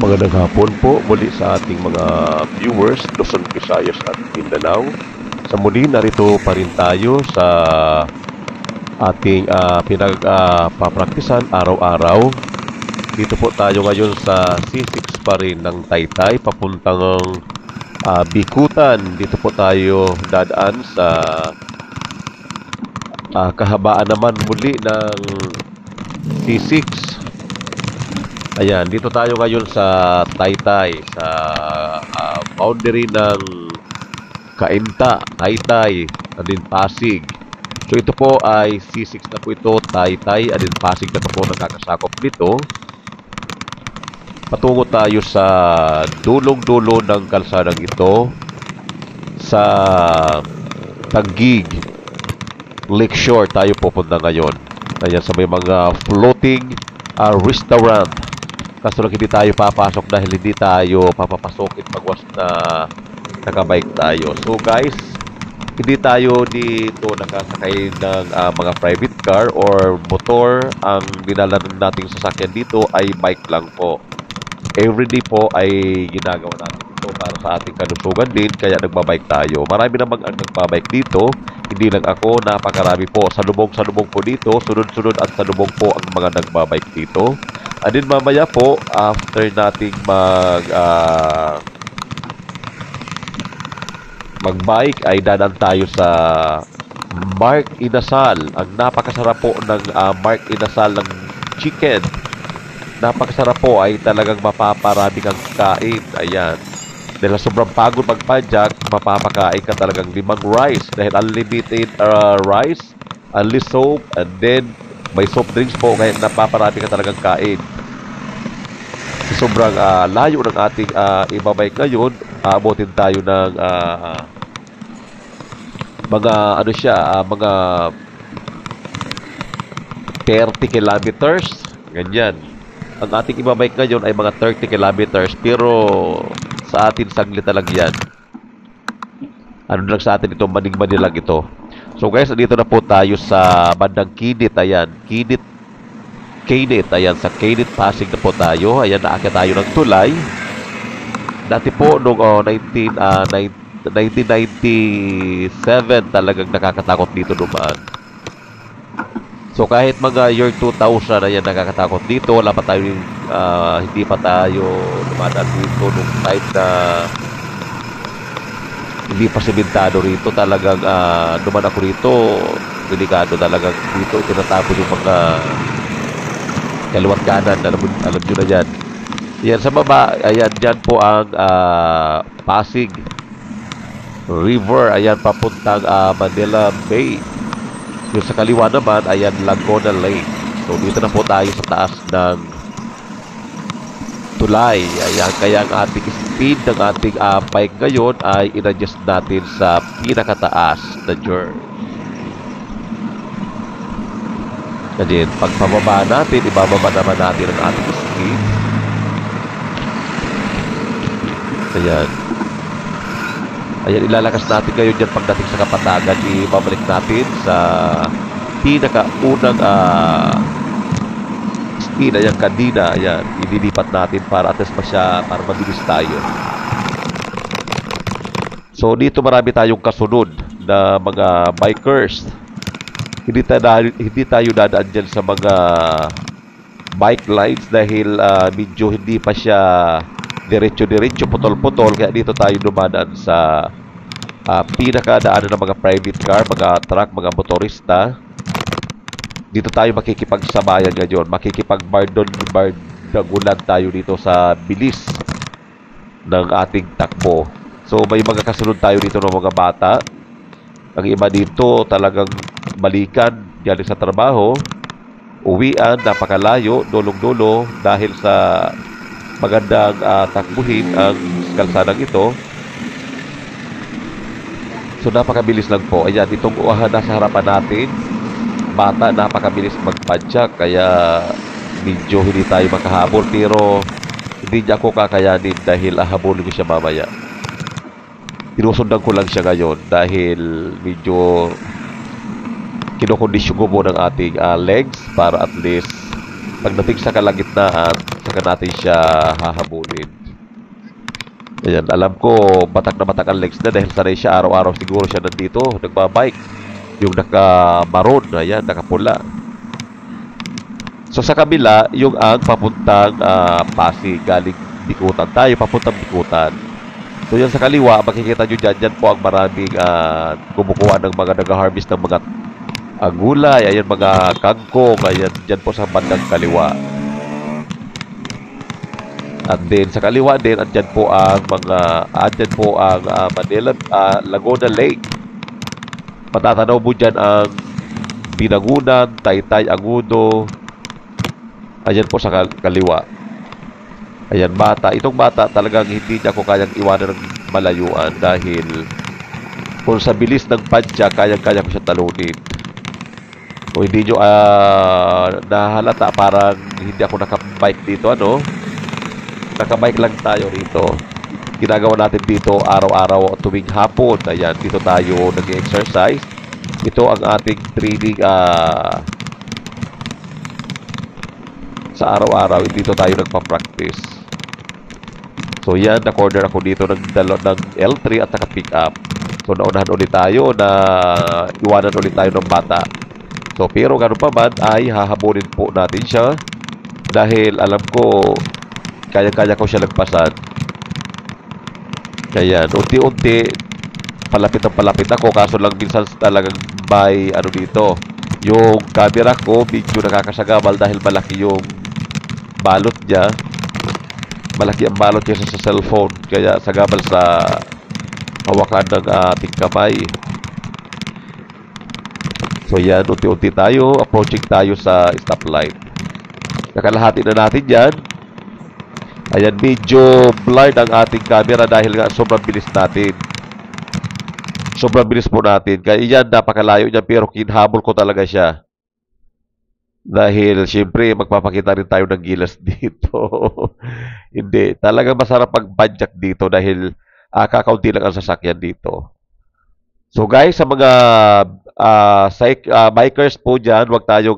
Magandang hapon po muli sa ating mga viewers, Luzon, Visayas at Mindanao. Sa muli, narito pa rin tayo sa ating pinagpapraktisan araw-araw. Dito po tayo ngayon sa C6 pa rin ng Taytay, papuntang Bikutan. Dito po tayo dadaan sa kahabaan naman muli ng C6. Ayan, dito tayo ngayon sa Taytay, sa boundary ng Cainta, Taytay, Adin Pasig. So ito po ay C6 na po ito, Taytay, Adin Pasig na po nakakasakop nito. Patungo tayo sa dulong-dulo ng kalsadang ito sa Taguig, Lakeshore tayo pupunta ngayon. Ayan, sa may mga floating restaurant. Kaso lang hindi tayo papasok dahil hindi tayo papapasokin pagwas na nakabike tayo. So guys, hindi tayo dito nakasakay ng mga private car or motor. Ang dinala nating sasakyan dito ay bike lang po. Everyday po ay ginagawa natin ito para sa ating kalusugan din, kaya nagbabike tayo. Marami namang ang nagbabike dito, hindi lang ako, napakarami po. Salubong-salubong po dito, sunod-sunod at salubong po ang mga nagbabike dito. And then mamaya po, after nating magbike, ay dadan tayo sa Mark Inasal. Ang napakasarap po ng Mark Inasal ng chicken. Napakasarap po, ay talagang mapaparami kang kain. Ayan. Dahil sobrang pagod magpadyak, mapapakain ka talagang 5 rice. Dahil unlimited rice, only soap, and then may soft drinks po, kaya napaparami ka talagang kain. Sobrang layo ng ating ibabike ngayon. Aabotin tayo ng mga mga 30 kilometers. Ganyan. Ang ating ibabike ngayon ay mga 30 kilometers, pero sa atin saglit na lang yan. Ano lang sa atin ito, maning-mani lang ito. So guys, dito na po tayo sa bandang Kinit. Ayan, Kinit. Ayan, sa Kinit Pasig na po tayo. Ayan, naakyat tayo ng tulay. Dati po, noong 1997, talagang nakakatakot dito dumaan. So kahit mga year 2000, ayan, nakakatakot dito. Wala pa tayo, hindi pa tayo dumadaan dito nung time na hindi pa simentado rito. Talagang duman ako rito, delikado talagang dito. Itinatapon yung mga kaliwat kanan. Alam nyo na dyan. Yan sa baba, ayan, dyan po ang Pasig River. Ayan, papuntang Manila Bay. Yung sa kaliwa naman, ayan, Laguna Lake. So dito na po tayo sa taas ng tulay. Ayan, kaya ang ating speed ng ating bike ngayon ay in-adjust natin sa pinakataas na gear. Kasi pag pababa natin, ibababa naman natin ang ating speed. Ayan. Ayan, ilalakas natin ngayon dyan pagdating sa Kapatagan. Ibabalik natin sa pinakaunang speed. Ayan, kanina. Ayan, ililipat natin para at least para mabilis tayo. So, dito marami tayong kasunod na mga bikers. Hindi tayo dadaan dyan sa mga bike lines dahil medyo hindi pa siya diretso-diretso, putol-putol. Kaya dito tayo dumadaan sa pinakadaanan ng mga private car, mga truck, mga motorista. Dito tayo makikipagsabayan ngayon. Makikipagbardagulan tayo dito sa bilis ng ating takbo. So may mga kasunod tayo dito ng mga bata. Ang iba dito talagang balikan galing sa trabaho, uwian, napakalayo, dulong-dulo dahil sa magandang takbuhin ang kalsadang ito. So napakabilis lang po. Ayan, itong nasa harapan natin, bata, napakabilis magpadyak, kaya medyo hindi tayo makahabol, pero hindi niya ako kakayanin dahil ahabulin ko siya mamaya. Tinusundan ko lang siya ngayon dahil medyo kinokondisyon ko po ng ating legs para at least Pagdating sa kalagitnaan, saka natin siya hahabulin. Ayan, alam ko, batak na batak ang legs na dahil sanay siya araw-araw siguro siya nandito, nagbabike. Yung naka-maroon, ayan, nakapula. So sa kabila, yung ang papuntang Pasig, galing Bikutan tayo, papuntang Bikutan. So yan sa kaliwa, makikita nyo dyan po ang maraming kumukuha ng mga nag-harvest ng mga gulay, ayan mga kangkong, ayan dyan po sa bandang kaliwa. At then sa kaliwa din, andyan po ang Manila, Laguna Lake. Matatanaw mo dyan ang Binagunan, Taytay, Agudo. Ayan po sa kaliwa. Ayan, bata. Itong bata talagang hindi niya ako kayang iwanan ng malayuan dahil kung sa bilis ng padya, kayang-kaya ko siya talunin. O hindi nyo nahalata, parang hindi ako nakabike dito, ano? Nakabike lang tayo rito. Ginagawa natin dito araw-araw tuwing hapon. Ayan, dito tayo nag-exercise. Ito ang ating training sa araw-araw. Dito tayo nagpa-practice. So yan, na-corner ako dito ng L3 at naka-pick up. So naunahan ulit tayo na iwanan ulit tayo ng bata. So pero gano'n pa man ay hahabulin po natin siya dahil alam ko kaya-kaya ko siya lagpasan. Kaya unti-unti palapit ako, kaso lang minsan talagang may dito, yung camera ko medyo nakakasagabal dahil malaki yung balot niya. Malaki ang balot niya sa cellphone, kaya sagabal sa hawakan ng ating kamay. So yan, unti-unti tayo, approaching tayo sa stoplight. Nakalahati na natin yan. Ayan, medyo blurred ang ating camera dahil nga sobrang bilis natin. Sobrang bilis po natin. Kaya yan, napakalayo niya pero kinhabol ko talaga siya. Dahil, syempre, magpapakita rin tayo ng gilas dito. Hindi. Talagang masarap mag-badjak dito dahil kakaunti lang ang sasakyan dito. So guys, sa mga bikers po dyan, huwag tayong